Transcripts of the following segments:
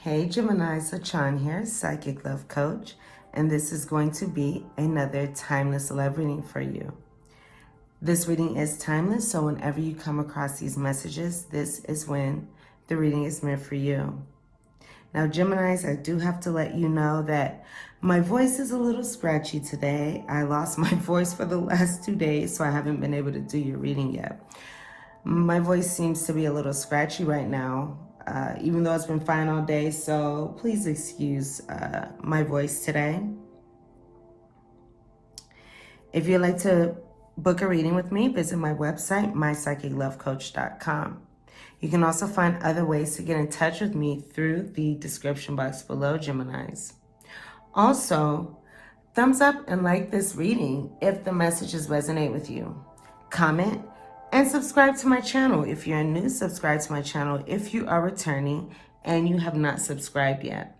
Hey Gemini, Sachan here, Psychic Love Coach, and this is going to be another timeless love reading for you. This reading is timeless, so whenever you come across these messages, this is when the reading is meant for you. Now Geminis, I do have to let you know that my voice is a little scratchy today. I lost my voice for the last 2 days, so I haven't been able to do your reading yet. My voice seems to be a little scratchy right now, even though it's been fine all day, so please excuse my voice today. If you'd like to book a reading with me, visit my website, mypsychiclovecoach.com. You can also find other ways to get in touch with me through the description box below, Geminis. Also, thumbs up and like this reading if the messages resonate with you. Comment and subscribe to my channel. If you're new, subscribe to my channel if you are returning and you have not subscribed yet.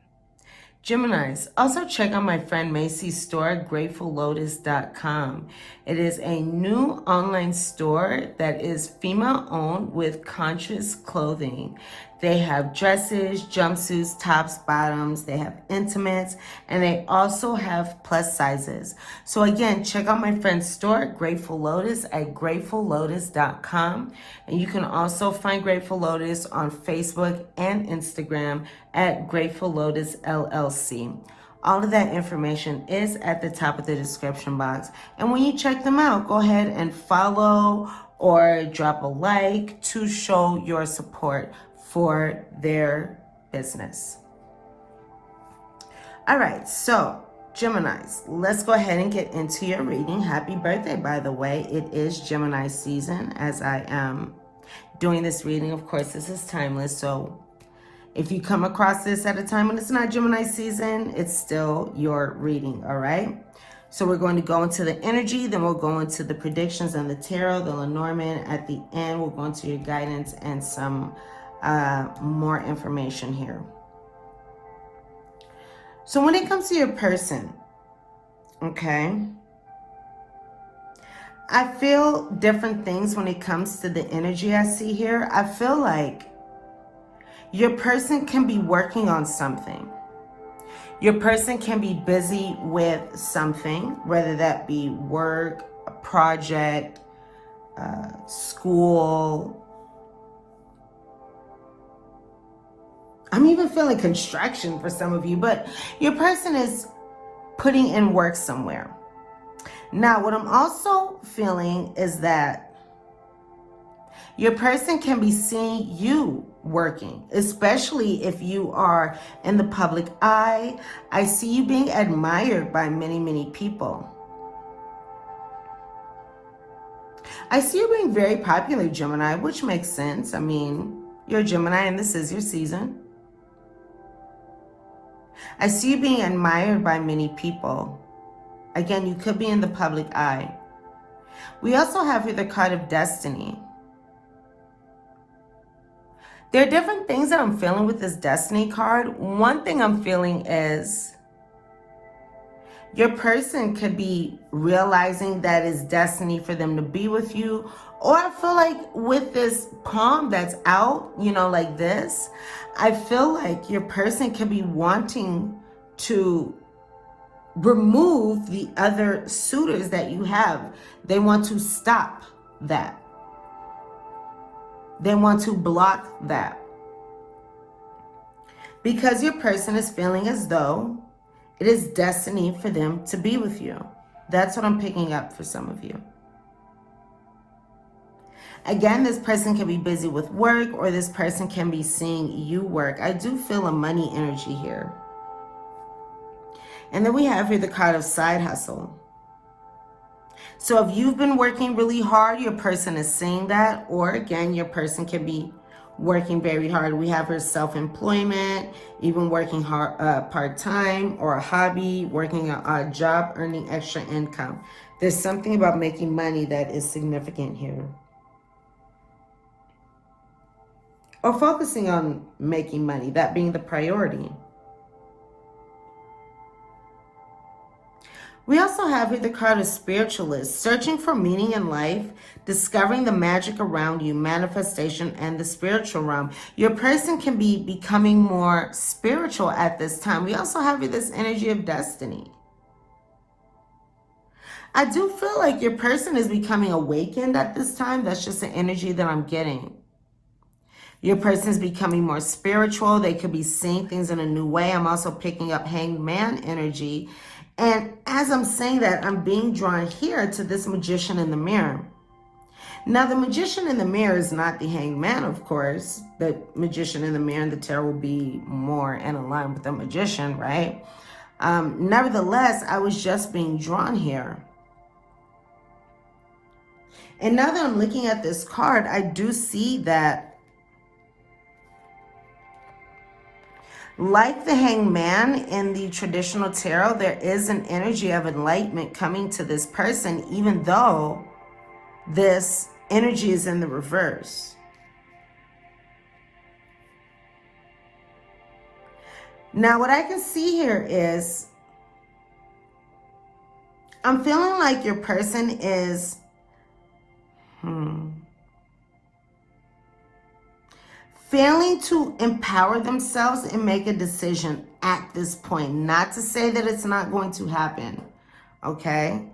Geminis, also check out my friend Macy's store, gratefullotus.com. It is a new online store that is female-owned with conscious clothing. They have dresses, jumpsuits, tops, bottoms. They have intimates, and they also have plus sizes. So again, check out my friend's store, Grateful Lotus, at gratefullotus.com. And you can also find Grateful Lotus on Facebook and Instagram at Grateful Lotus LLC. All of that information is at the top of the description box. And when you check them out, go ahead and follow or drop a like to show your support for their business. All right, so Geminis, let's go ahead and get into your reading. Happy birthday, by the way. It is Gemini season as I am doing this reading. Of course, this is timeless, so if you come across this at a time when it's not Gemini season, it's still your reading, all right? So we're going to go into the energy, then we'll go into the predictions and the tarot, the lenormand. At the end, we'll go into your guidance and some more information here. So when it comes to your person, okay, I feel different things when it comes to the energy I see here. I feel like your person can be working on something. Your person can be busy with something, whether that be work, a project, school. I'm even feeling construction for some of you, but your person is putting in work somewhere. Now, what I'm also feeling is that your person can be seeing you working, especially if you are in the public eye. I see you being admired by many, many people. I see you being very popular, Gemini, which makes sense. I mean, you're a Gemini and this is your season. I see you being admired by many people. Again, you could be in the public eye. We also have here the card of destiny. There are different things that I'm feeling with this destiny card. One thing I'm feeling is your person could be realizing that it's destiny for them to be with you. Or I feel like with this palm that's out, you know, like this, I feel like your person could be wanting to remove the other suitors that you have. They want to stop that. They want to block that. Because your person is feeling as though it is destiny for them to be with you. That's what I'm picking up for some of you. Again, this person can be busy with work, or this person can be seeing you work. I do feel a money energy here. And then we have here the card of side hustle. So if you've been working really hard, your person is seeing that. Or again, your person can be working very hard. We have her self-employment, even working hard, part-time, or a hobby, working a job, earning extra income. There's something about making money that is significant here. Or focusing on making money, that being the priority. We also have here the card of spiritualist, searching for meaning in life, discovering the magic around you, manifestation, and the spiritual realm. Your person can be becoming more spiritual at this time. We also have here this energy of destiny. I do feel like your person is becoming awakened at this time. That's just the energy that I'm getting. Your person is becoming more spiritual. They could be seeing things in a new way. I'm also picking up Hanged Man energy. And as I'm saying that, I'm being drawn here to this magician in the mirror. Now, the magician in the mirror is not the Hanged Man, of course. The magician in the mirror and the tarot will be more in line with the magician, right? Nevertheless, I was just being drawn here. And now that I'm looking at this card, I do see that like the Hanged Man in the traditional tarot, there is an energy of enlightenment coming to this person, even though this energy is in the reverse. Now, what I can see here is I'm feeling like your person is failing to empower themselves and make a decision at this point. Not to say that it's not going to happen, okay?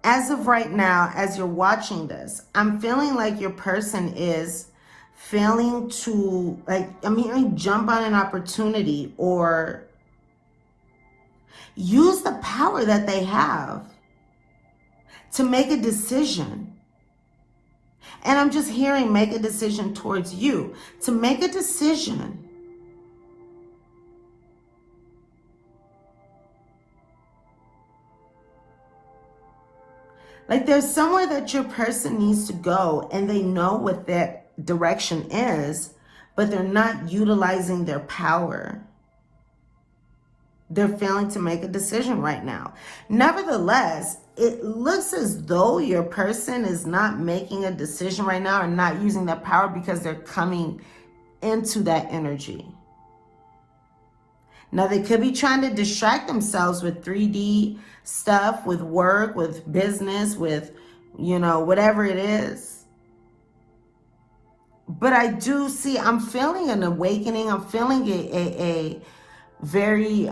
As of right now, as you're watching this, I'm feeling like your person is failing to, like, I'm hearing jump on an opportunity or use the power that they have to make a decision. And I'm just hearing make a decision towards you. To make a decision. Like there's somewhere that your person needs to go and they know what that direction is, but they're not utilizing their power. They're failing to make a decision right now. Nevertheless, it looks as though your person is not making a decision right now or not using their power because they're coming into that energy. Now, they could be trying to distract themselves with 3D stuff, with work, with business, with, you know, whatever it is. But I do see, I'm feeling an awakening. I'm feeling a very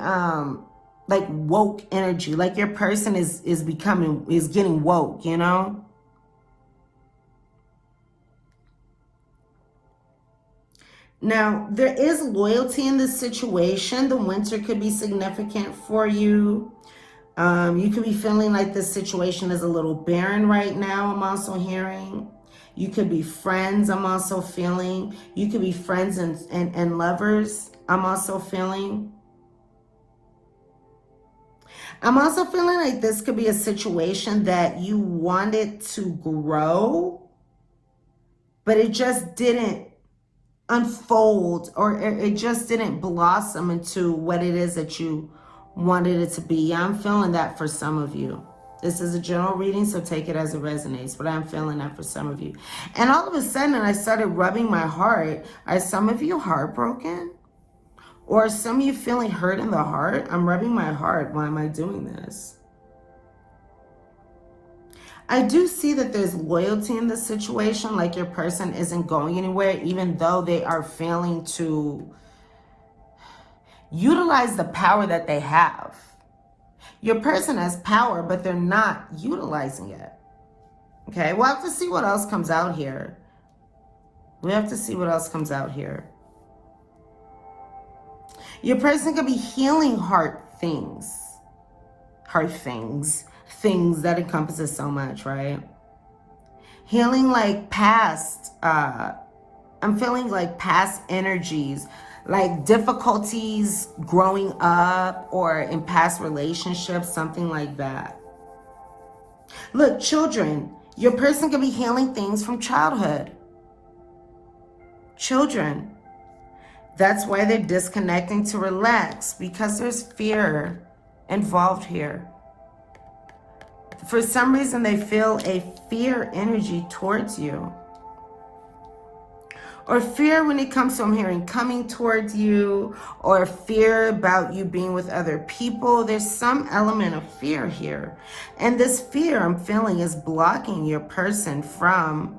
like woke energy, like your person is getting woke, you know. Now there is loyalty in this situation. The winter could be significant for you. You could be feeling like this situation is a little barren right now. I'm also hearing you could be friends. I'm also feeling you could be friends and lovers. I'm also feeling like this could be a situation that you wanted to grow, but it just didn't unfold or it just didn't blossom into what it is that you wanted it to be. Yeah, I'm feeling that for some of you. This is a general reading, so take it as it resonates, but I'm feeling that for some of you. And all of a sudden, I started rubbing my heart. Are some of you heartbroken? Or some of you feeling hurt in the heart? I'm rubbing my heart. Why am I doing this? I do see that there's loyalty in this situation, like your person isn't going anywhere, even though they are failing to utilize the power that they have. Your person has power, but they're not utilizing it. Okay, we'll have to see what else comes out here. We have to see what else comes out here. Your person could be healing things that encompasses so much, right? Healing like past, I'm feeling like past energies, like difficulties growing up or in past relationships, something like that. Look, children, your person could be healing things from childhood. Children. That's why they're disconnecting to relax, because there's fear involved here. For some reason, they feel a fear energy towards you. Or fear when it comes to, I'm hearing, coming towards you, or fear about you being with other people. There's some element of fear here. And this fear I'm feeling is blocking your person from,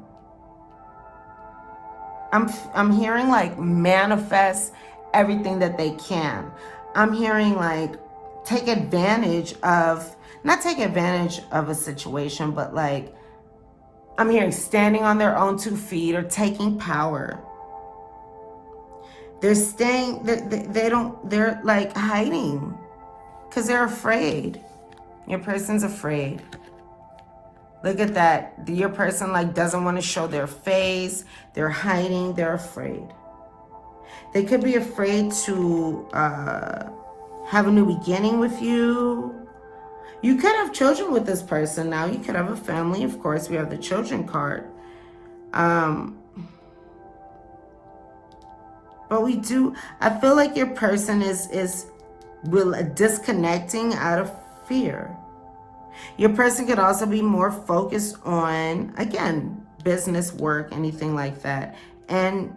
I'm hearing like manifest everything that they can. I'm hearing like take advantage of, not take advantage of a situation, but like I'm hearing standing on their own 2 feet or taking power. They're staying, they're like hiding because they're afraid. Your person's afraid. Look at that. Your person like doesn't want to show their face. They're hiding. They're afraid. They could be afraid to have a new beginning with you. You could have children with this person now. You could have a family. Of course, we have the children card. But we do, I feel like your person is disconnecting out of fear. Your person could also be more focused on, again, business, work, anything like that. And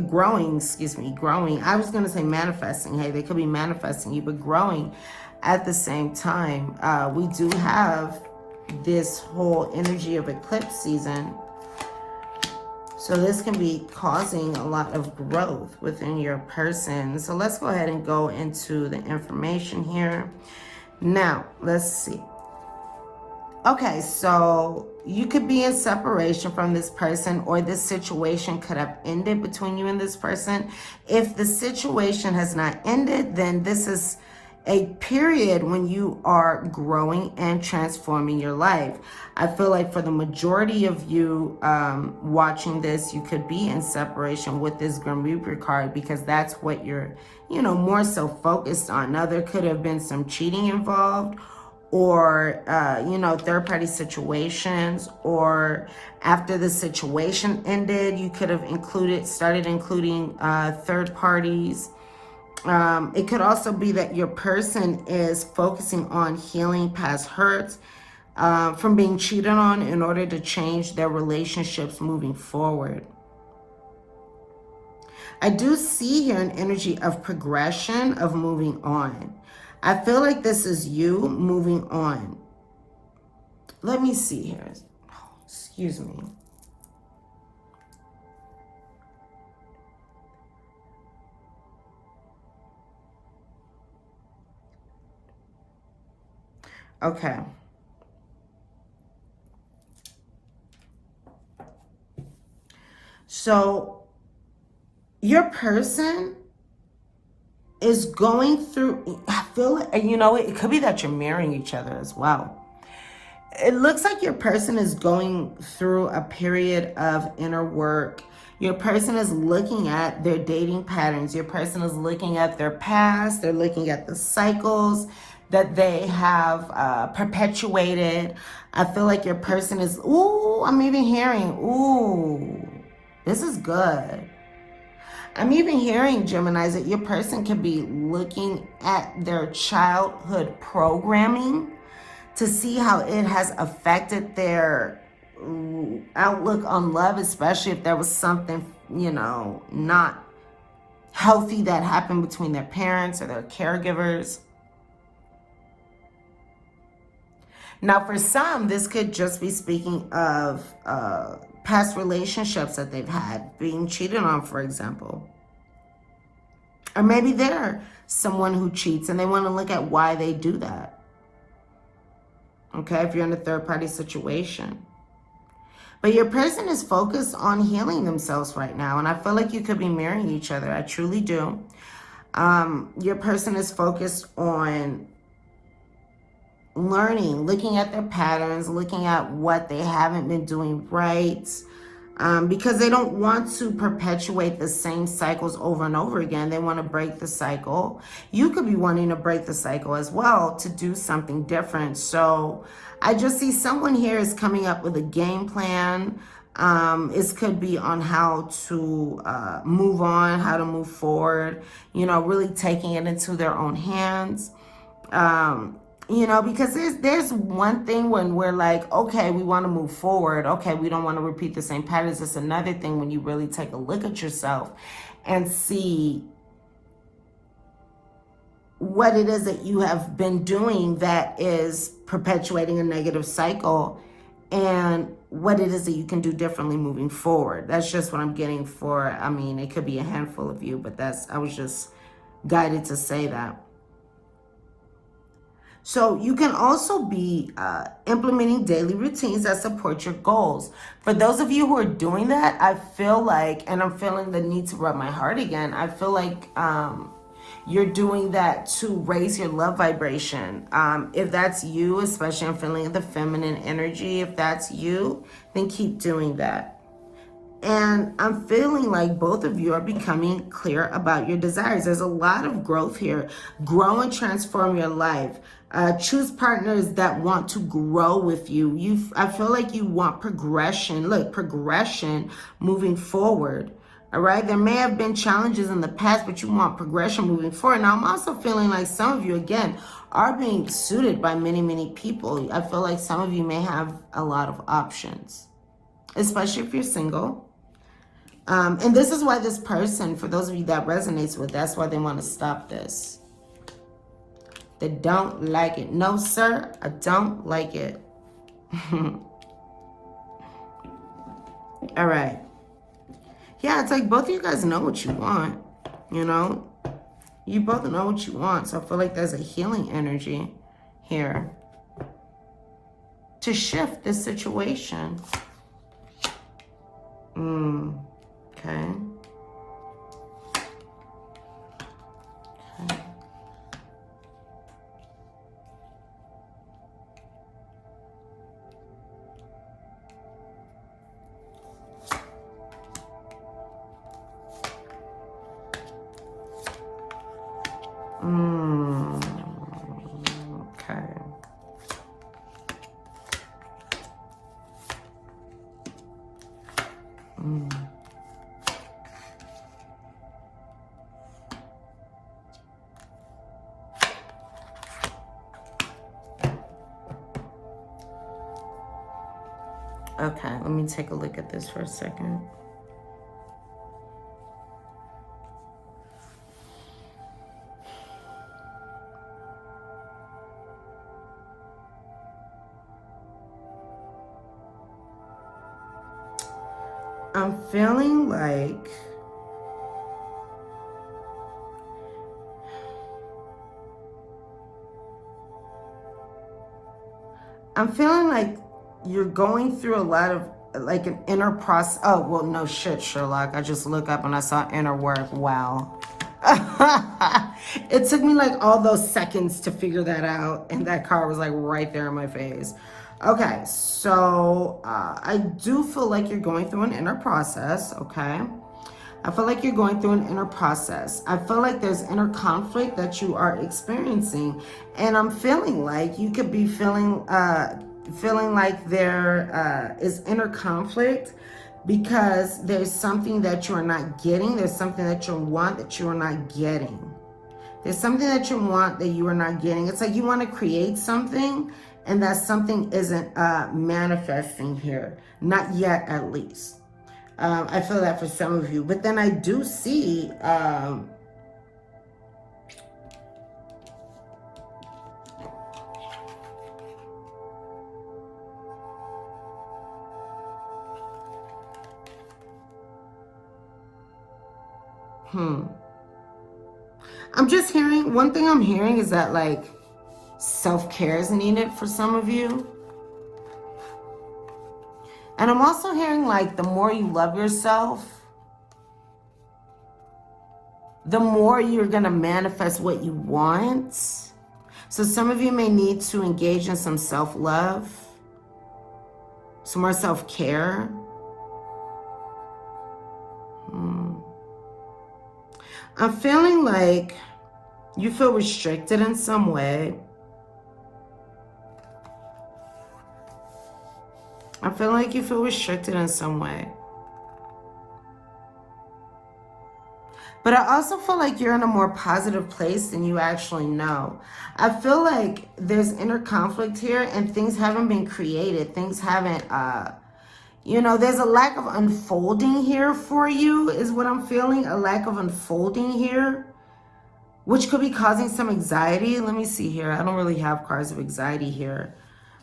growing. I was going to say manifesting. Hey, they could be manifesting you, but growing at the same time. We do have this whole energy of eclipse season. So this can be causing a lot of growth within your person. So let's go ahead and go into the information here. Now, let's see. Okay, so you could be in separation from this person, or this situation could have ended between you and this person. If the situation has not ended, then this is a period when you are growing and transforming your life. I feel like for the majority of you watching this, you could be in separation with this Grim Reaper card, because that's what you're, more so focused on. Now, there could have been some cheating involved, or, third-party situations, or after the situation ended, you could have started including third parties. It could also be that your person is focusing on healing past hurts from being cheated on in order to change their relationships moving forward. I do see here an energy of progression, of moving on. I feel like this is you moving on. Let me see here. Oh, excuse me. Okay. So your person is going through, I feel like, it could be that you're marrying each other as well. It looks like your person is going through a period of inner work. Your person is looking at their dating patterns. Your person is looking at their past. They're looking at the cycles that they have perpetuated. I feel like your person is, I'm even hearing, this is good. I'm even hearing, Geminis, that your person could be looking at their childhood programming to see how it has affected their outlook on love, especially if there was something, not healthy that happened between their parents or their caregivers. Now, for some, this could just be speaking of past relationships that they've had, being cheated on, for example. Or maybe they're someone who cheats and they want to look at why they do that. Okay, if you're in a third-party situation. But your person is focused on healing themselves right now. And I feel like you could be marrying each other. I truly do. Your person is focused on learning, looking at their patterns, looking at what they haven't been doing right, because they don't want to perpetuate the same cycles over and over again. They want to break the cycle. You could be wanting to break the cycle as well, to do something different. So I just see someone here is coming up with a game plan. This could be on how to move on, how to move forward, really taking it into their own hands. You know, because there's one thing when we're like, okay, we want to move forward. Okay, we don't want to repeat the same patterns. It's another thing when you really take a look at yourself and see what it is that you have been doing that is perpetuating a negative cycle, and what it is that you can do differently moving forward. That's just what I'm getting for, I mean, it could be a handful of you, but I was just guided to say that. So you can also be implementing daily routines that support your goals. For those of you who are doing that, I feel like, and I'm feeling the need to rub my heart again, I feel like you're doing that to raise your love vibration. If that's you, especially I'm feeling the feminine energy, if that's you, then keep doing that. And I'm feeling like both of you are becoming clear about your desires. There's a lot of growth here. Grow and transform your life. Choose partners that want to grow with you. I feel like you want progression. Look, progression moving forward. All right. There may have been challenges in the past, but you want progression moving forward. Now, I'm also feeling like some of you, again, are being suited by many, many people. I feel like some of you may have a lot of options, especially if you're single. And this is why this person, for those of you that resonates with, that's why they want to stop this. They don't like it. No, sir, I don't like it. All right. Yeah, it's like both of you guys know what you want, you know? You both know what you want. So I feel like there's a healing energy here to shift this situation. Okay. Okay. Okay, let me take a look at this for a second. I'm feeling like you're going through a lot of like an inner process. Oh, well, no shit, Sherlock. I just looked up and I saw inner work. Wow. It took me like all those seconds to figure that out. And that card was like right there in my face. Okay, so I do feel like you're going through an inner process, okay? I feel like you're going through an inner process. I feel like there's inner conflict that you are experiencing. And I'm feeling like you could be feeling like there is inner conflict because there's something that you are not getting. There's something that you want that you are not getting. There's something that you want that you are not getting. It's like you want to create something and that something isn't manifesting here. Not yet, at least. I feel that for some of you. But then I do see I'm just hearing, one thing I'm hearing is that like self-care is needed for some of you. And I'm also hearing like the more you love yourself, the more you're going to manifest what you want. So some of you may need to engage in some self-love, some more self-care. I'm feeling like you feel restricted in some way. I feel like you feel restricted in some way. But I also feel like you're in a more positive place than you actually know. I feel like there's inner conflict here and things haven't been created. Things haven't, you know, there's a lack of unfolding here for you is what I'm feeling. A lack of unfolding here, which could be causing some anxiety. Let me see here. I don't really have cards of anxiety here.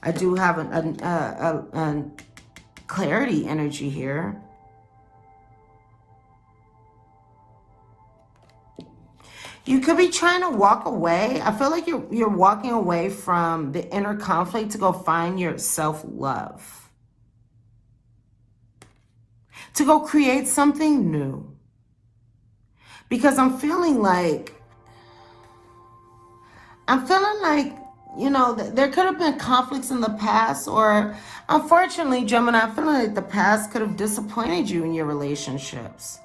I do have a clarity energy here. You could be trying to walk away. I feel like you're walking away from the inner conflict to go find your self-love. To go create something new. Because I'm feeling like, you know, there could have been conflicts in the past, or unfortunately, Gemini, I feel like the past could have disappointed you in your relationships.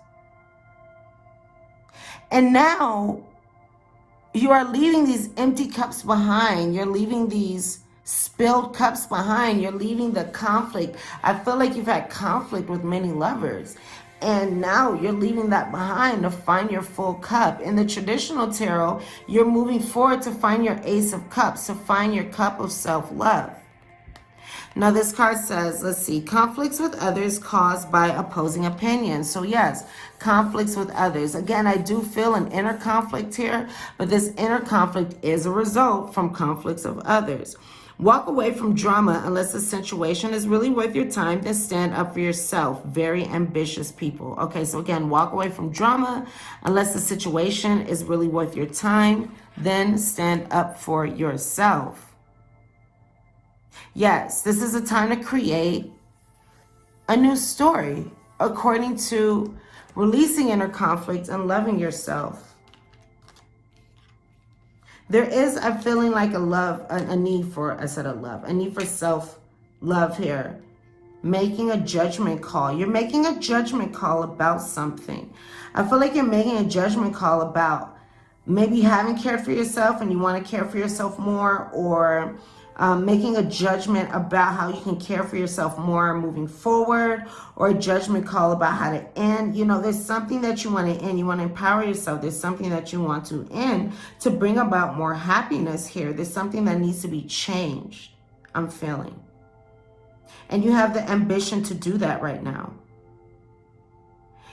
And now you are leaving these empty cups behind. You're leaving these spilled cups behind. You're leaving the conflict. I feel like you've had conflict with many lovers. And now you're leaving that behind to find your full cup. In the traditional tarot, you're moving forward to find your Ace of Cups, to find your cup of self-love. Now this card says, let's see, conflicts with others caused by opposing opinions. So yes, conflicts with others. Again, I do feel an inner conflict here, but this inner conflict is a result from conflicts of others. Walk away from drama unless the situation is really worth your time, then stand up for yourself. Very ambitious people. Okay, so again, walk away from drama unless the situation is really worth your time, then stand up for yourself. Yes, this is a time to create a new story according to releasing inner conflict and loving yourself. There is a feeling like a need for self-love here. Making a judgment call. You're making a judgment call about something. I feel like you're making a judgment call about maybe you haven't cared for yourself and you want to care for yourself more, or making a judgment about how you can care for yourself more moving forward, or a judgment call about how to end. You know, there's something that you want to end. You want to empower yourself. There's something that you want to end to bring about more happiness here. There's something that needs to be changed, I'm feeling. And you have the ambition to do that right now.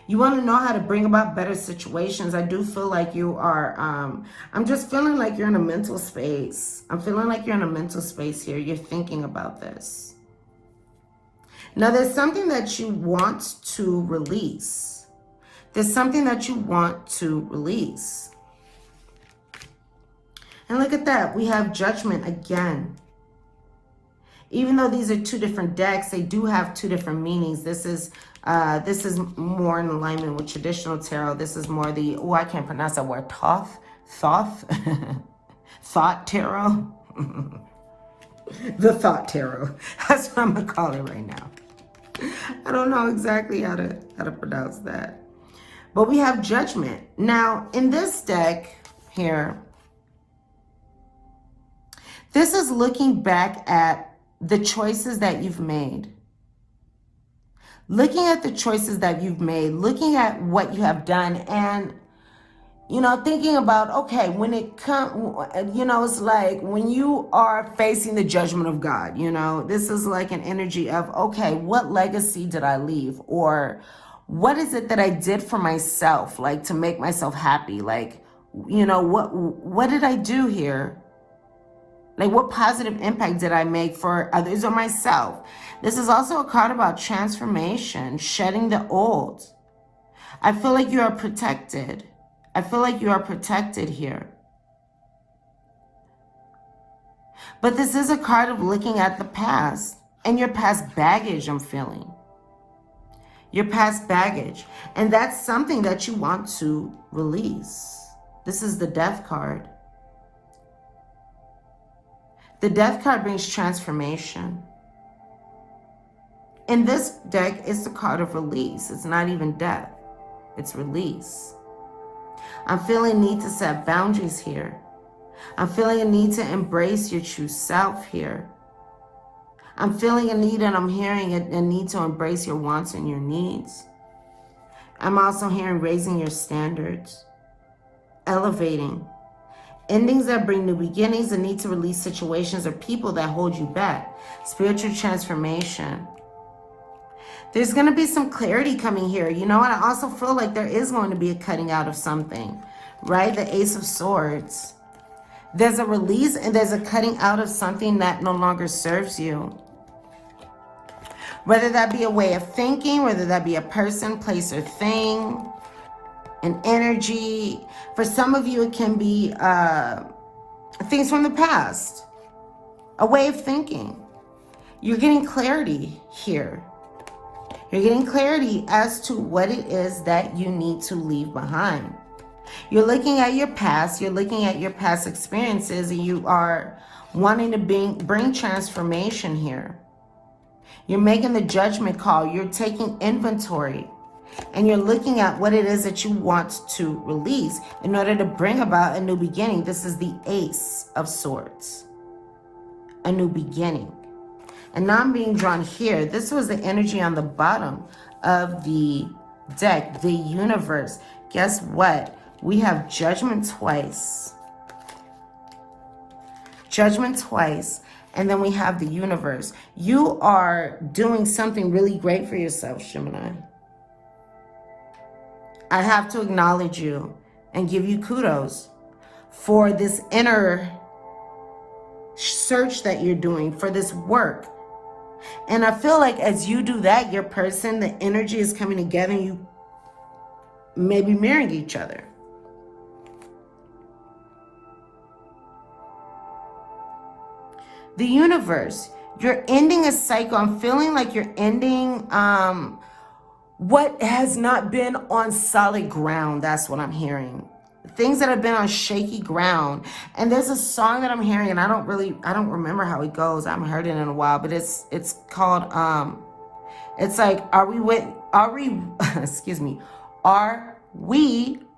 You want to know how to bring about better situations. I do feel like you are, I'm just feeling like you're in a mental space. I'm feeling like you're in a mental space here. You're thinking about this. Now, there's something that you want to release. There's something that you want to release. And look at that. We have Judgment again. Even though these are two different decks, they do have two different meanings. This is more in alignment with traditional tarot. This is more the, I can't pronounce that word, thought tarot. The thought tarot. That's what I'm gonna call it right now. I don't know exactly how to pronounce that. But we have Judgment. Now, in this deck here, this is looking back at the choices that you've made. Looking at the choices that you've made, looking at what you have done, and, you know, thinking about, okay, when it comes, you know, it's like when you are facing the judgment of God, you know, this is like an energy of, okay, what legacy did I leave? Or what is it that I did for myself, like to make myself happy? Like, you know, what did I do here? Like, what positive impact did I make for others or myself? This is also a card about transformation, shedding the old. I feel like you are protected. I feel like you are protected here. But this is a card of looking at the past and your past baggage, I'm feeling. Your past baggage. And that's something that you want to release. This is the Death card. The Death card brings transformation. In this deck, it's the card of release. It's not even death. It's release. I'm feeling a need to set boundaries here. I'm feeling a need to embrace your true self here. I'm feeling a need, and I'm hearing a need to embrace your wants and your needs. I'm also hearing raising your standards, elevating, endings that bring new beginnings, the need to release situations or people that hold you back, spiritual transformation. There's going to be some clarity coming here. You know what? I also feel like there is going to be a cutting out of something, right? The Ace of Swords. There's a release and there's a cutting out of something that no longer serves you. Whether that be a way of thinking, whether that be a person, place, or thing, an energy. For some of you, it can be things from the past, a way of thinking. You're getting clarity here. You're getting clarity as to what it is that you need to leave behind. You're looking at your past, you're looking at your past experiences, and you are wanting to bring transformation here. You're making the judgment call, you're taking inventory, and you're looking at what it is that you want to release in order to bring about a new beginning. This is the Ace of Swords, a new beginning. And now I'm being drawn here. This was the energy on the bottom of the deck, the universe. Guess what? We have judgment twice. Judgment twice. And then we have the universe. You are doing something really great for yourself, Gemini. I have to acknowledge you and give you kudos for this inner search that you're doing, for this work. And I feel like as you do that, your person, the energy is coming together and you may be marrying each other. The universe, you're ending a cycle. I'm feeling like you're ending what has not been on solid ground. That's what I'm hearing. Things that have been on shaky ground. And there's a song that I'm hearing, and I don't remember how it goes. I haven't heard it in a while, but it's called it's like, are we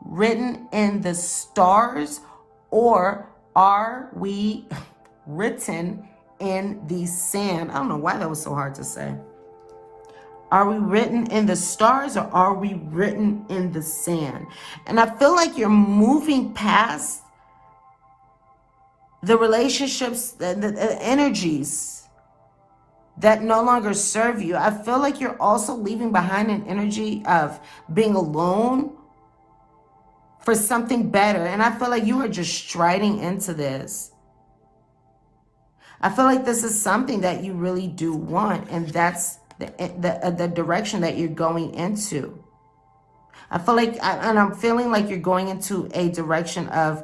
written in the stars, or are we written in the sand? I don't know why that was so hard to say. Are we written in the stars, or are we written in the sand? And I feel like you're moving past the relationships, the energies that no longer serve you. I feel like you're also leaving behind an energy of being alone for something better. And I feel like you are just striding into this. I feel like this is something that you really do want, and that's the direction that you're going into. I feel like, and I'm feeling like you're going into a direction of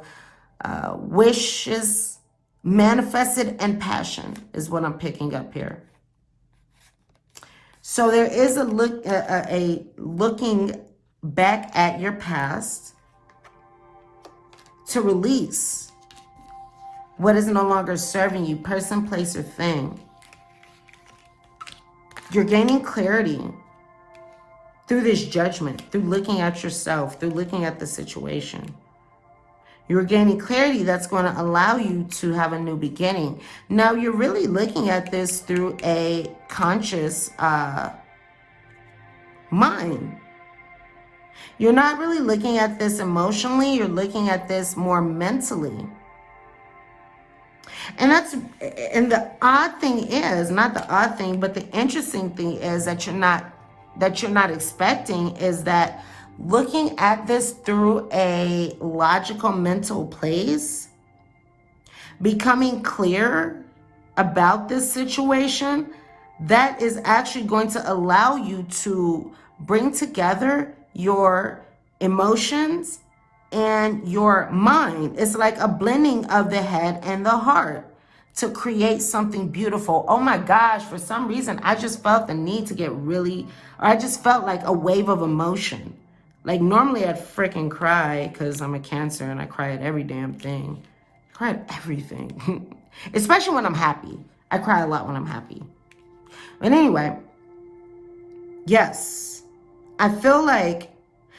wishes manifested and passion is what I'm picking up here. So there is a looking back at your past to release what is no longer serving you, person, place, or thing. You're gaining clarity through this judgment, through looking at yourself, through looking at the situation. You're gaining clarity that's going to allow you to have a new beginning. Now, you're really looking at this through a conscious mind. You're not really looking at this emotionally. You're looking at this more mentally. And the odd thing is, not the odd thing, but the interesting thing is that you're not expecting is that looking at this through a logical mental place, becoming clear about this situation, that is actually going to allow you to bring together your emotions and your mind. It's like a blending of the head and the heart to create something beautiful. Oh my gosh, for some reason, I just felt the need to I just felt like a wave of emotion. Like normally I'd freaking cry because I'm a Cancer and I cry at every damn thing. I cry at everything, especially when I'm happy. I cry a lot when I'm happy. But anyway, yes, I feel like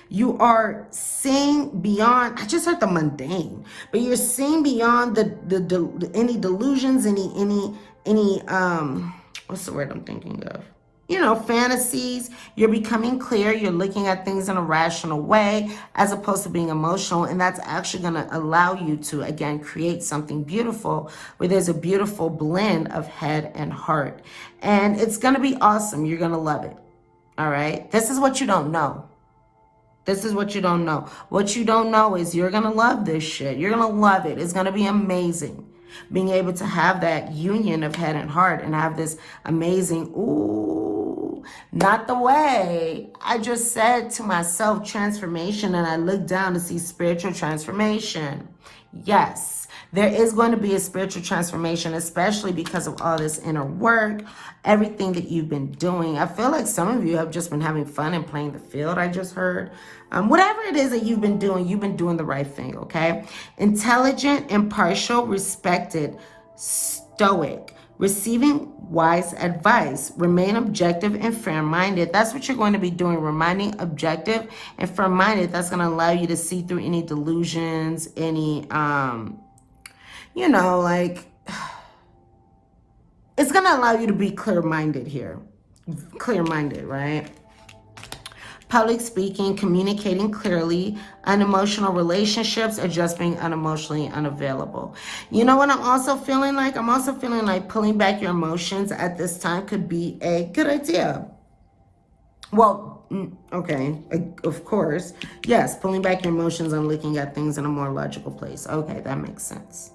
you are seeing beyond, I just heard the mundane, but you're seeing beyond any delusions, any what's the word I'm thinking of? fantasies. You're becoming clear. You're looking at things in a rational way as opposed to being emotional. And that's actually going to allow you to, again, create something beautiful where there's a beautiful blend of head and heart. And it's going to be awesome. You're going to love it. All right. This is what you don't know. This is what you don't know. What you don't know is you're going to love this shit. You're going to love it. It's going to be amazing. Being able to have that union of head and heart and have this amazing, ooh, not the way I just said to myself, transformation, and I looked down to see spiritual transformation. Yes, there is going to be a spiritual transformation, especially because of all this inner work, everything that you've been doing. I feel like some of you have just been having fun and playing the field, I just heard. Whatever it is that you've been doing the right thing, okay? Intelligent, impartial, respected, stoic, receiving wise advice, remain objective and fair-minded. That's what you're going to be doing, remaining objective and fair-minded. That's going to allow you to see through any delusions, any, like, it's going to allow you to be clear-minded here. Clear-minded, right? Public speaking, communicating clearly, unemotional relationships, or just being unemotionally unavailable. You know what I'm also feeling like? I'm also feeling like pulling back your emotions at this time could be a good idea. Well, okay, of course. Yes, pulling back your emotions and looking at things in a more logical place. Okay, that makes sense.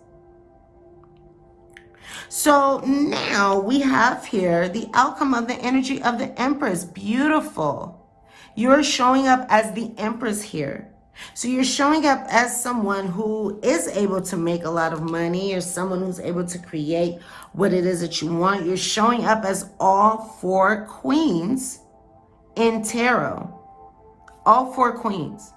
So now we have here the outcome of the energy of the Empress. Beautiful. You're showing up as the Empress here. So you're showing up as someone who is able to make a lot of money, or someone who's able to create what it is that you want. You're showing up as all four queens in tarot. All four queens.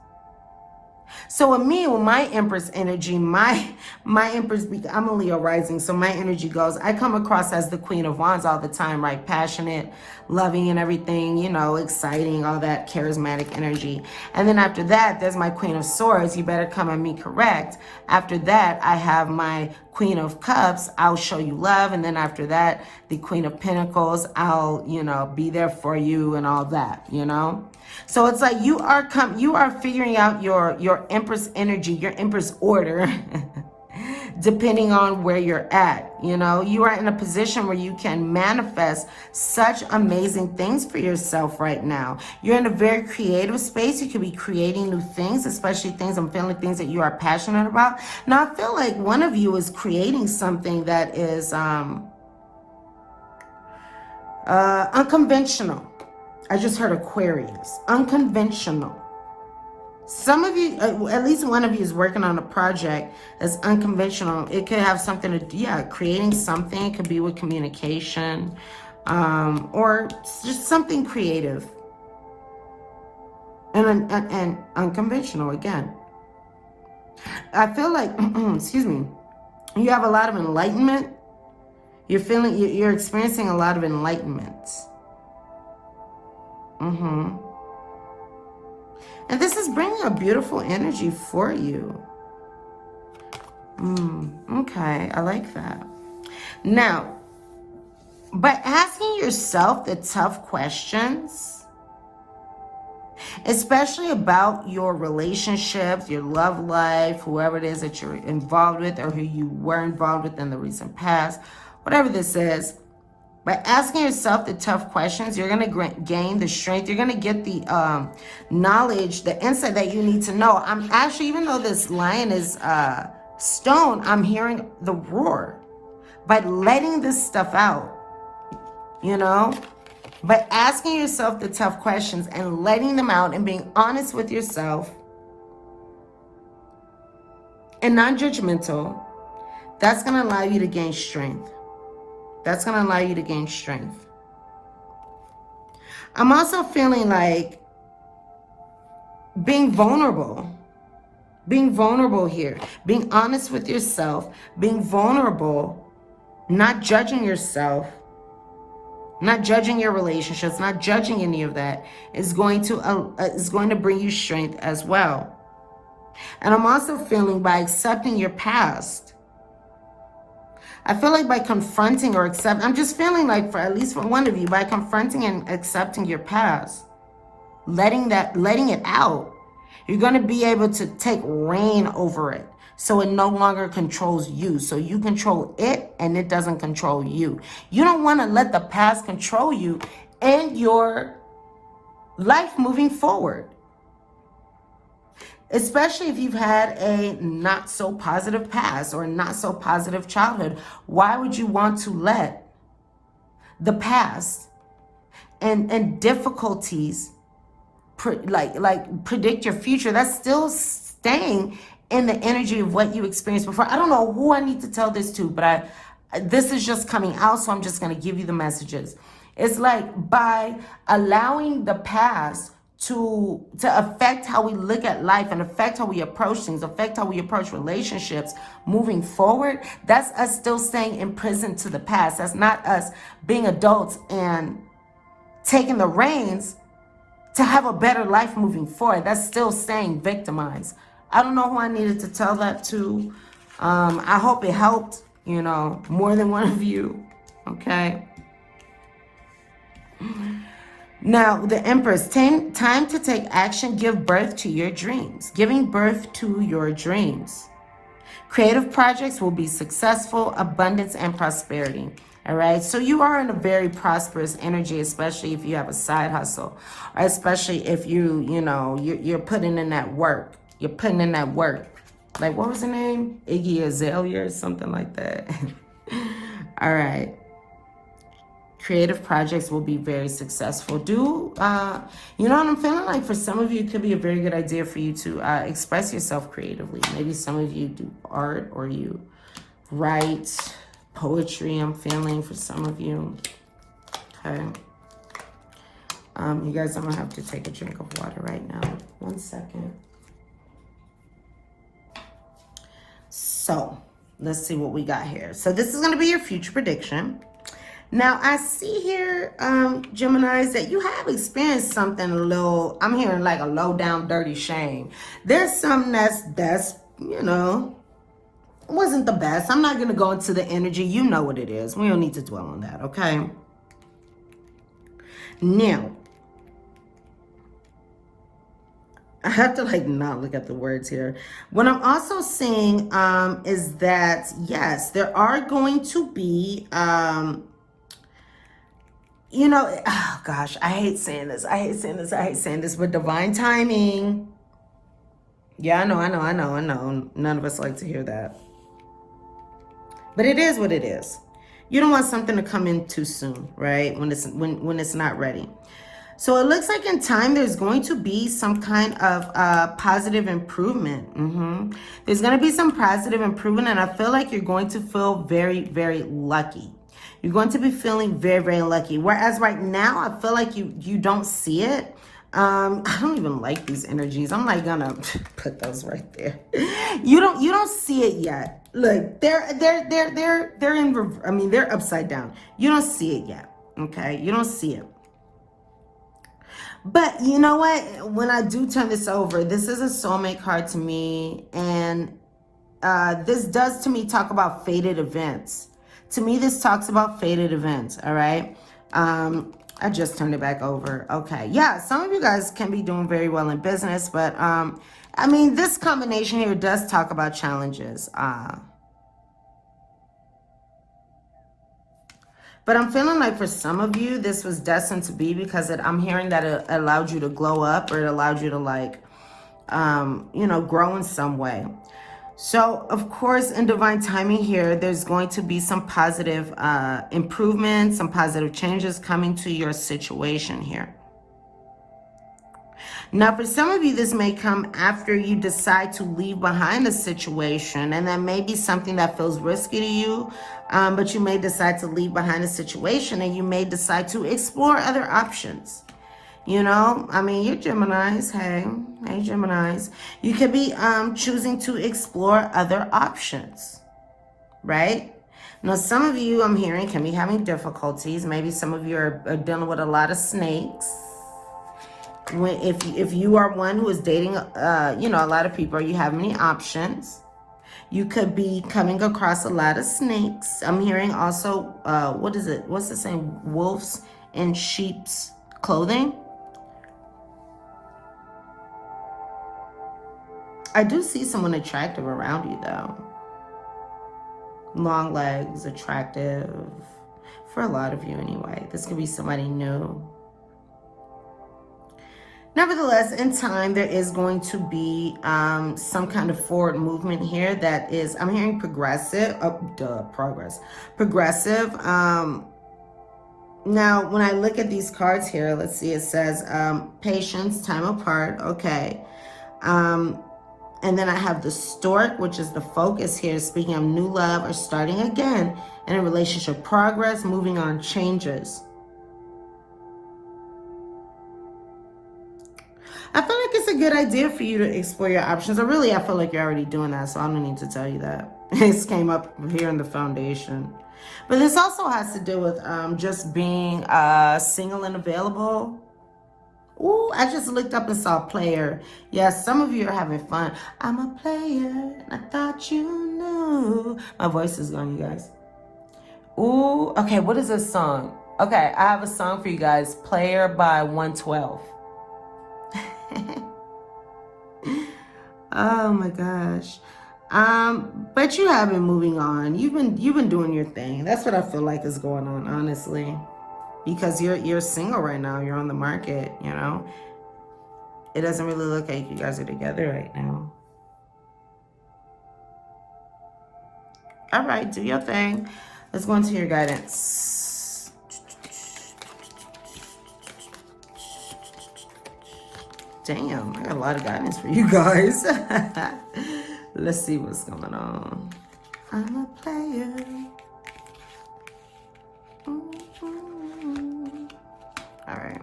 So with me, with my Empress energy, my Empress, I'm a Leo rising, so my energy goes, I come across as the Queen of Wands all the time, right? Passionate, loving and everything, exciting, all that charismatic energy. And then after that, there's my Queen of Swords. You better come at me correct. After that, I have my Queen of Cups. I'll show you love. And then after that, the Queen of Pentacles. I'll, be there for you and all that, So it's like you are figuring out your Empress energy, your Empress order, depending on where you're at. You are in a position where you can manifest such amazing things for yourself right now. You're in a very creative space. You could be creating new things, especially I'm feeling things that you are passionate about. Now, I feel like one of you is creating something that is unconventional. I just heard Aquarius. Unconventional. Some of you, at least one of you, is working on a project that's unconventional. It could have something to, creating something. It could be with communication, or just something creative and unconventional again. I feel like, excuse me, you have a lot of enlightenment. You're experiencing a lot of enlightenment. And this is bringing a beautiful energy for you. Okay, I like that. Now, by asking yourself the tough questions, especially about your relationships, your love life, whoever it is that you're involved with or who you were involved with in the recent past, whatever this is, by asking yourself the tough questions, you're going to gain the strength. You're going to get the knowledge, the insight that you need to know. I'm actually, even though this lion is stone, I'm hearing the roar. By letting this stuff out, by asking yourself the tough questions and letting them out and being honest with yourself and non-judgmental, that's going to allow you to gain strength. That's going to allow you to gain strength. I'm also feeling like being vulnerable. Being vulnerable here. Being honest with yourself. Being vulnerable. Not judging yourself. Not judging your relationships. Not judging any of that is going to bring you strength as well. And I'm also feeling by accepting your past, I feel like by confronting or I'm just feeling like for at least for one of you, by confronting and accepting your past, letting it out, you're going to be able to take reign over it. So it no longer controls you. So you control it and it doesn't control you. You don't want to let the past control you and your life moving forward. Especially if you've had a not so positive past or not so positive childhood. Why would you want to let the past and difficulties predict your future? That's still staying in the energy of what you experienced before. I don't know who I need to tell this to, but this is just coming out, so I'm just going to give you the messages. It's like by allowing the past to affect how we look at life and affect how we approach things, affect how we approach relationships moving forward, that's us still staying imprisoned to the past. That's not us being adults and taking the reins to have a better life moving forward. That's still staying victimized. I don't know who I needed to tell that to. I hope it helped, more than one of you. Okay. Now, the Empress, time to take action, give birth to your dreams. Giving birth to your dreams. Creative projects will be successful, abundance and prosperity. All right. So you are in a very prosperous energy, especially if you have a side hustle, or especially if you're putting in that work. You're putting in that work. Like, what was her name? Iggy Azalea or something like that. All right. Creative projects will be very successful. You know what I'm feeling like? For some of you, it could be a very good idea for you to express yourself creatively. Maybe some of you do art or you write poetry, I'm feeling, for some of you. Okay. You guys, I'm going to have to take a drink of water right now. 1 second. So, let's see what we got here. So, this is going to be your future prediction. Now, I see here, Geminis, that you have experienced something a little, I'm hearing like a low down dirty shame. There's something that's wasn't the best. I'm not going to go into the energy. You know what it is. We don't need to dwell on that, okay? Now, I have to not look at the words here. What I'm also seeing is that, yes, there are going to be, oh gosh, I hate saying this, but divine timing. Yeah, I know. None of us like to hear that. But it is what it is. You don't want something to come in too soon, right? When it's not ready. So it looks like in time there's going to be some kind of positive improvement. There's going to be some positive improvement, and I feel like you're going to feel very, very lucky. You're going to be feeling very, very lucky. Whereas right now, I feel like you don't see it. I don't even like these energies. I'm gonna put those right there. You don't see it yet. Look, they're upside down. You don't see it yet. Okay, you don't see it. But you know what? When I do turn this over, this is a soulmate card to me, and this does to me talk about fated events. To me, this talks about fated events. All right. I just turned it back over. Okay. Yeah, some of you guys can be doing very well in business, but this combination here does talk about challenges. But I'm feeling like for some of you, this was destined to be, because I'm hearing that it allowed you to glow up, or it allowed you to grow in some way. So, of course, in divine timing here, there's going to be some positive improvements, some positive changes coming to your situation here. Now, for some of you, this may come after you decide to leave behind a situation, and that may be something that feels risky to you, but you may decide to leave behind a situation, and you may decide to explore other options. You're Geminis. Hey, Geminis. You could be choosing to explore other options, right? Now, some of you, I'm hearing, can be having difficulties. Maybe some of you are dealing with a lot of snakes. If you are one who is dating, a lot of people, you have many options. You could be coming across a lot of snakes. I'm hearing also, what is it? What's the saying? Wolves in sheep's clothing. I do see someone attractive around you though. Long legs, attractive. For a lot of you anyway. This could be somebody new. Nevertheless, in time, there is going to be some kind of forward movement here that is, I'm hearing progressive, progress. Progressive. Now, when I look at these cards here, let's see, it says patience, time apart, okay. And then I have the stork, which is the focus here, speaking of new love or starting again in a relationship, progress, moving on, changes. I feel like it's a good idea for you to explore your options. Or really, I feel like you're already doing that, so I don't need to tell you that. This came up here in the foundation. But this also has to do with just being single and available. Ooh, I just looked up and saw player. Yes, some of you are having fun. I'm a player, and I thought you knew. My voice is gone, you guys. Ooh, okay, what is this song? Okay, I have a song for you guys. Player by 112. Oh my gosh. But you have been moving on. You've been doing your thing. That's what I feel like is going on, honestly. Because you're single right now. You're on the market, you know. It doesn't really look like you guys are together right now. All right, do your thing. Let's go into your guidance. Damn, I got a lot of guidance for you guys. Let's see what's going on. I'm a player. All right.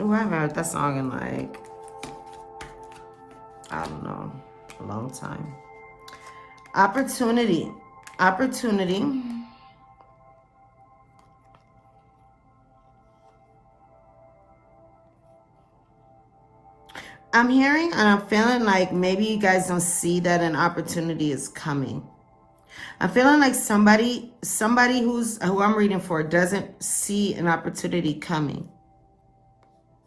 Ooh, I haven't heard that song in like, I don't know, a long time. Opportunity. Opportunity. I'm hearing and I'm feeling like maybe you guys don't see that an opportunity is coming. I'm feeling like somebody who I'm reading for doesn't see an opportunity coming.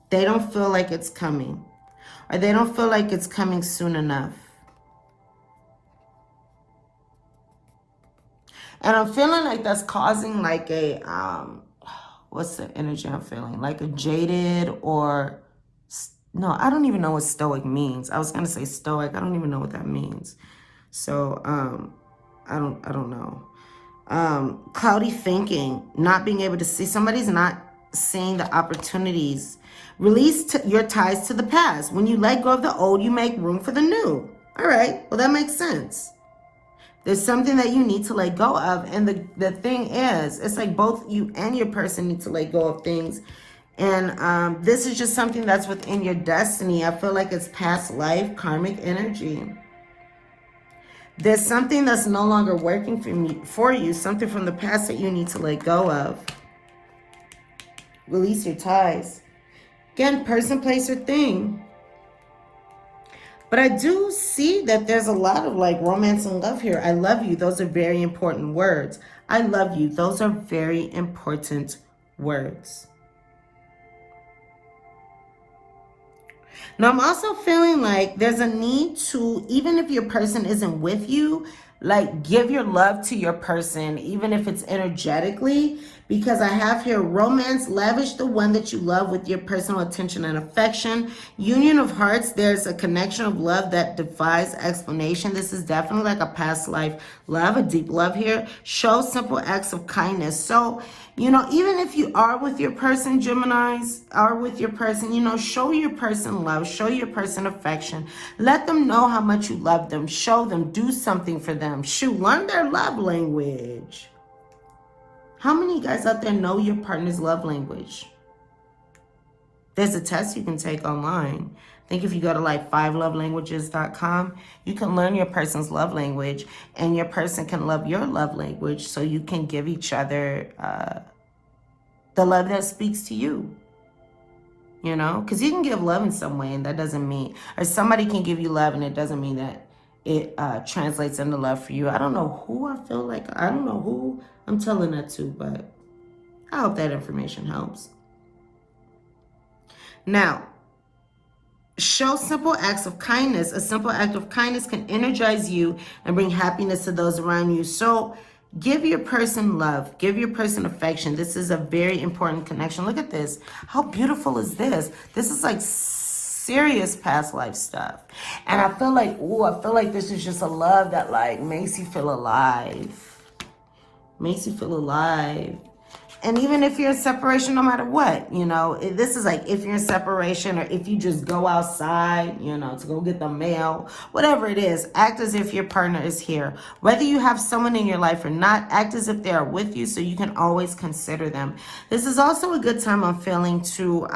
They don't feel like it's coming. Or they don't feel like it's coming soon enough. And I'm feeling like that's causing like a, what's the energy I'm feeling? Like a jaded or... No, I don't even know what stoic means. I was going to say stoic. I don't even know what that means. So, I don't know. Cloudy thinking, not being able to see. Somebody's not seeing the opportunities. Release your ties to the past. When you let go of the old, you make room for the new. All right. Well, that makes sense. There's something that you need to let go of. And the thing is, it's like both you and your person need to let go of things. And this is just something that's within your destiny. I feel like it's past life, karmic energy. There's something that's no longer working for you, something from the past that you need to let go of. Release your ties. Again, person, place, or thing. But I do see that there's a lot of like romance and love here. I love you. Those are very important words. I love you. Those are very important words. Now, I'm also feeling like there's a need to, even if your person isn't with you, like give your love to your person, even if it's energetically, because I have here romance, lavish the one that you love with your personal attention and affection. Union of hearts, there's a connection of love that defies explanation. This is definitely like a past life love, a deep love here. Show simple acts of kindness. So, you know, even if you are with your person, Geminis, are with your person, you know, show your person love, show your person affection. Let them know how much you love them. Show them, do something for them. Shoot, learn their love language. How many guys out there know your partner's love language? There's a test you can take online. I think if you go to like 5lovelanguages.com, you can learn your person's love language, and your person can love your love language, so you can give each other the love that speaks to you. You know, because you can give love in some way, and that doesn't mean, or somebody can give you love, and it doesn't mean that it translates into love for you. I don't know who I feel like, I don't know who I'm telling that to, but I hope that information helps. Now, show simple acts of kindness. A simple act of kindness can energize you and bring happiness to those around you. So give your person love. Give your person affection. This is a very important connection. Look at this. How beautiful is this? This is like serious past life stuff. And I feel like, I feel like this is just a love that like makes you feel alive. Makes you feel alive. And even if you're in separation, no matter what, you know, this is like if you're in separation or if you just go outside, you know, to go get the mail, whatever it is, act as if your partner is here. Whether you have someone in your life or not, act as if they are with you so you can always consider them. This is also a good time, I'm feeling, to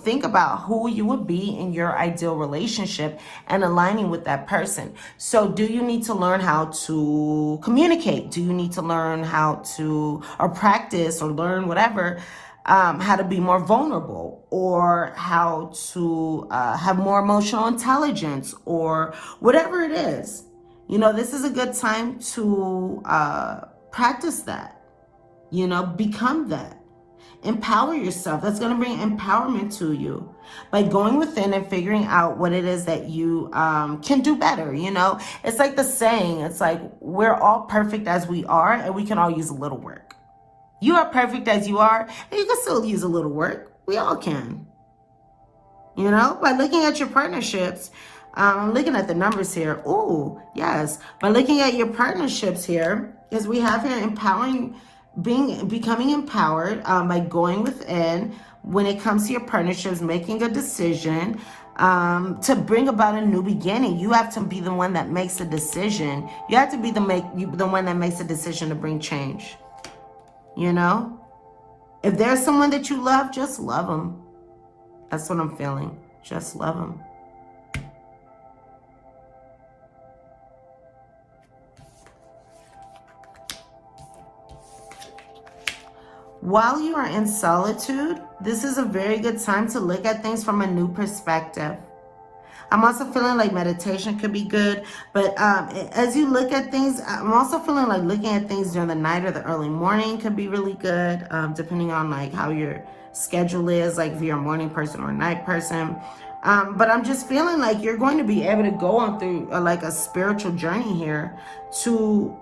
think about who you would be in your ideal relationship and aligning with that person. So do you need to learn how to communicate? Do you need to learn how to, or practice or learn whatever, how to be more vulnerable, or how to have more emotional intelligence, or whatever it is. You know, this is a good time to practice that, you know, become that. Empower yourself. That's going to bring empowerment to you by going within and figuring out what it is that you can do better. You know, it's like the saying, it's like we're all perfect as we are and we can all use a little work. You are perfect as you are, and you can still use a little work. We all can. You know, by looking at your partnerships, I'm looking at the numbers here. Oh, yes. By looking at your partnerships here, because we have here empowering, becoming empowered by going within when it comes to your partnerships, making a decision to bring about a new beginning. You have to be the one that makes a decision. You have to be the one that makes a decision to bring change. You know, if there's someone that you love, just love them. That's what I'm feeling. Just love them. While you are in solitude, this is a very good time to look at things from a new perspective. I'm also feeling like meditation could be good, but as you look at things, I'm also feeling like looking at things during the night or the early morning could be really good, depending on like how your schedule is, like if you're a morning person or a night person. But I'm just feeling like you're going to be able to go on through like a spiritual journey here to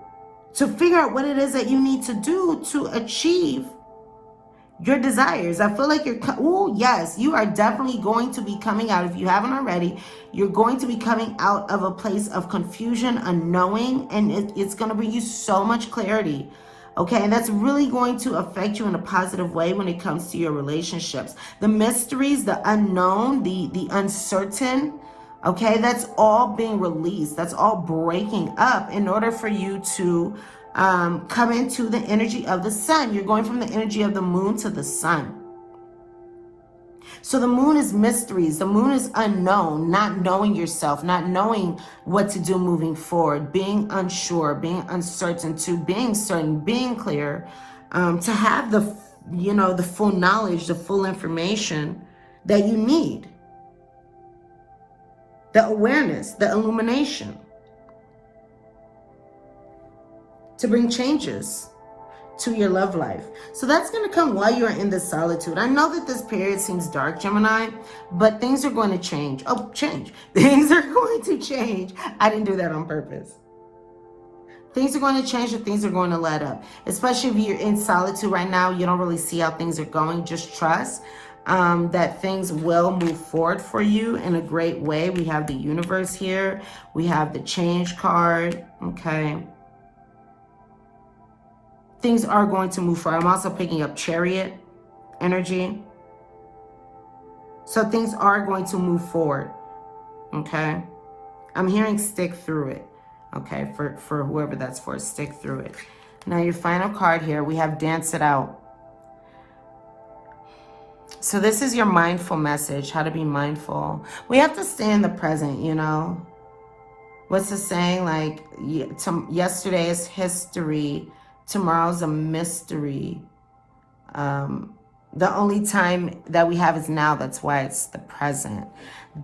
figure out what it is that you need to do to achieve your desires. I feel like yes, you are definitely going to be coming out. If you haven't already, you're going to be coming out of a place of confusion, unknowing, and it's going to bring you so much clarity. Okay, and that's really going to affect you in a positive way when it comes to your relationships. The mysteries, the unknown, the uncertain, okay, that's all being released. That's all breaking up in order for you to come into the energy of the sun. You're going from the energy of the moon to the sun. So the moon is mysteries. The moon is unknown, not knowing yourself, not knowing what to do moving forward, being unsure, being uncertain, to being certain, being clear, to have the full knowledge, the full information that you need, the awareness, the illumination, to bring changes to your love life. So that's going to come while you're in this solitude. I know that this period seems dark, Gemini, but things are going to change. Change. Things are going to change. I didn't do that on purpose. Things are going to change and things are going to let up. Especially if you're in solitude right now, you don't really see how things are going. Just trust that things will move forward for you in a great way. We have the universe here. We have the change card. Okay. Things are going to move forward. I'm also picking up Chariot energy. So things are going to move forward. Okay. I'm hearing stick through it. Okay. For whoever that's for, stick through it. Now your final card here, we have Dance It Out. So this is your mindful message, how to be mindful. We have to stay in the present, you know. What's the saying? Like, yesterday is history. Tomorrow's a mystery. The only time that we have is now. That's why it's the present.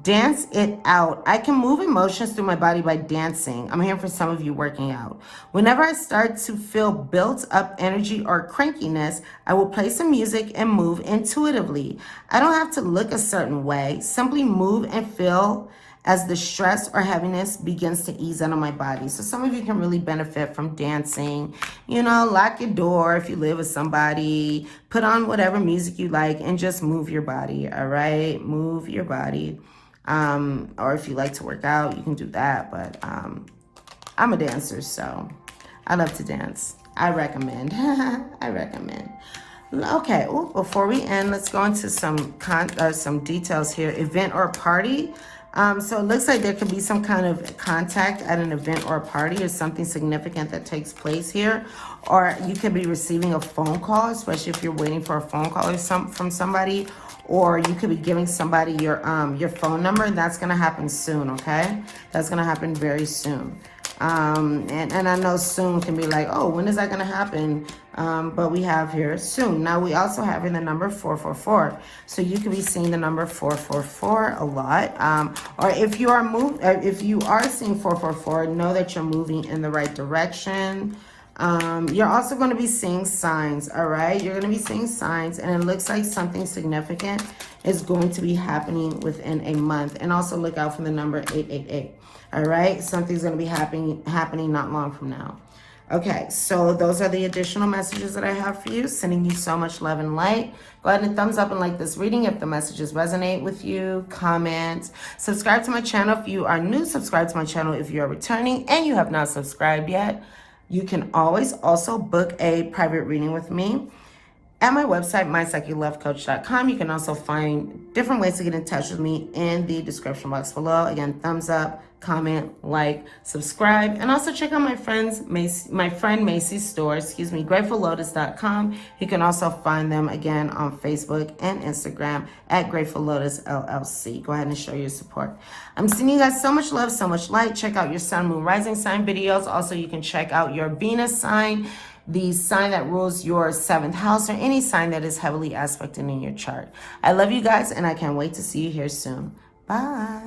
Dance it out. I can move emotions through my body by dancing. I'm here for some of you working out. Whenever I start to feel built up energy or crankiness, I will play some music and move intuitively. I don't have to look a certain way. Simply move and feel as the stress or heaviness begins to ease out of my body. So some of you can really benefit from dancing. You know, lock your door if you live with somebody. Put on whatever music you like and just move your body, all right? Move your body. Or if you like to work out, you can do that. But I'm a dancer, so I love to dance. I recommend. I recommend. Okay, before we end, let's go into some details here. Event or party. So it looks like there could be some kind of contact at an event or a party, or something significant that takes place here. Or you could be receiving a phone call, especially if you're waiting for a phone call or from somebody. Or you could be giving somebody your phone number, and that's gonna happen soon, okay? That's gonna happen very soon. And I know soon can be like, oh, when is that gonna happen? But we have here soon. Now we also have in the number 444. So you could be seeing the number 444 a lot. Or if you are seeing 444, know that you're moving in the right direction. You're also going to be seeing signs, all right? You're going to be seeing signs, and it looks like something significant is going to be happening within a month. And also look out for the number 888, all right? Something's going to be happening not long from now. Okay, so those are the additional messages that I have for you. Sending you so much love and light. Go ahead and thumbs up and like this reading if the messages resonate with you. Comment. Subscribe to my channel if you are new. Subscribe to my channel if you are returning and you have not subscribed yet. You can always also book a private reading with me at my website, mypsychiclovecoach.com. You can also find different ways to get in touch with me in the description box below. Again, thumbs up, comment, like, subscribe, and also check out my friend Macy's store, gratefullotus.com. You can also find them again on Facebook and Instagram at Grateful Lotus LLC. Go ahead and show your support. I'm sending you guys so much love, so much light. Check out your sun, moon, rising sign videos. Also, you can check out your Venus sign, the sign that rules your 7th house, or any sign that is heavily aspected in your chart. I love you guys, and I can't wait to see you here soon. Bye.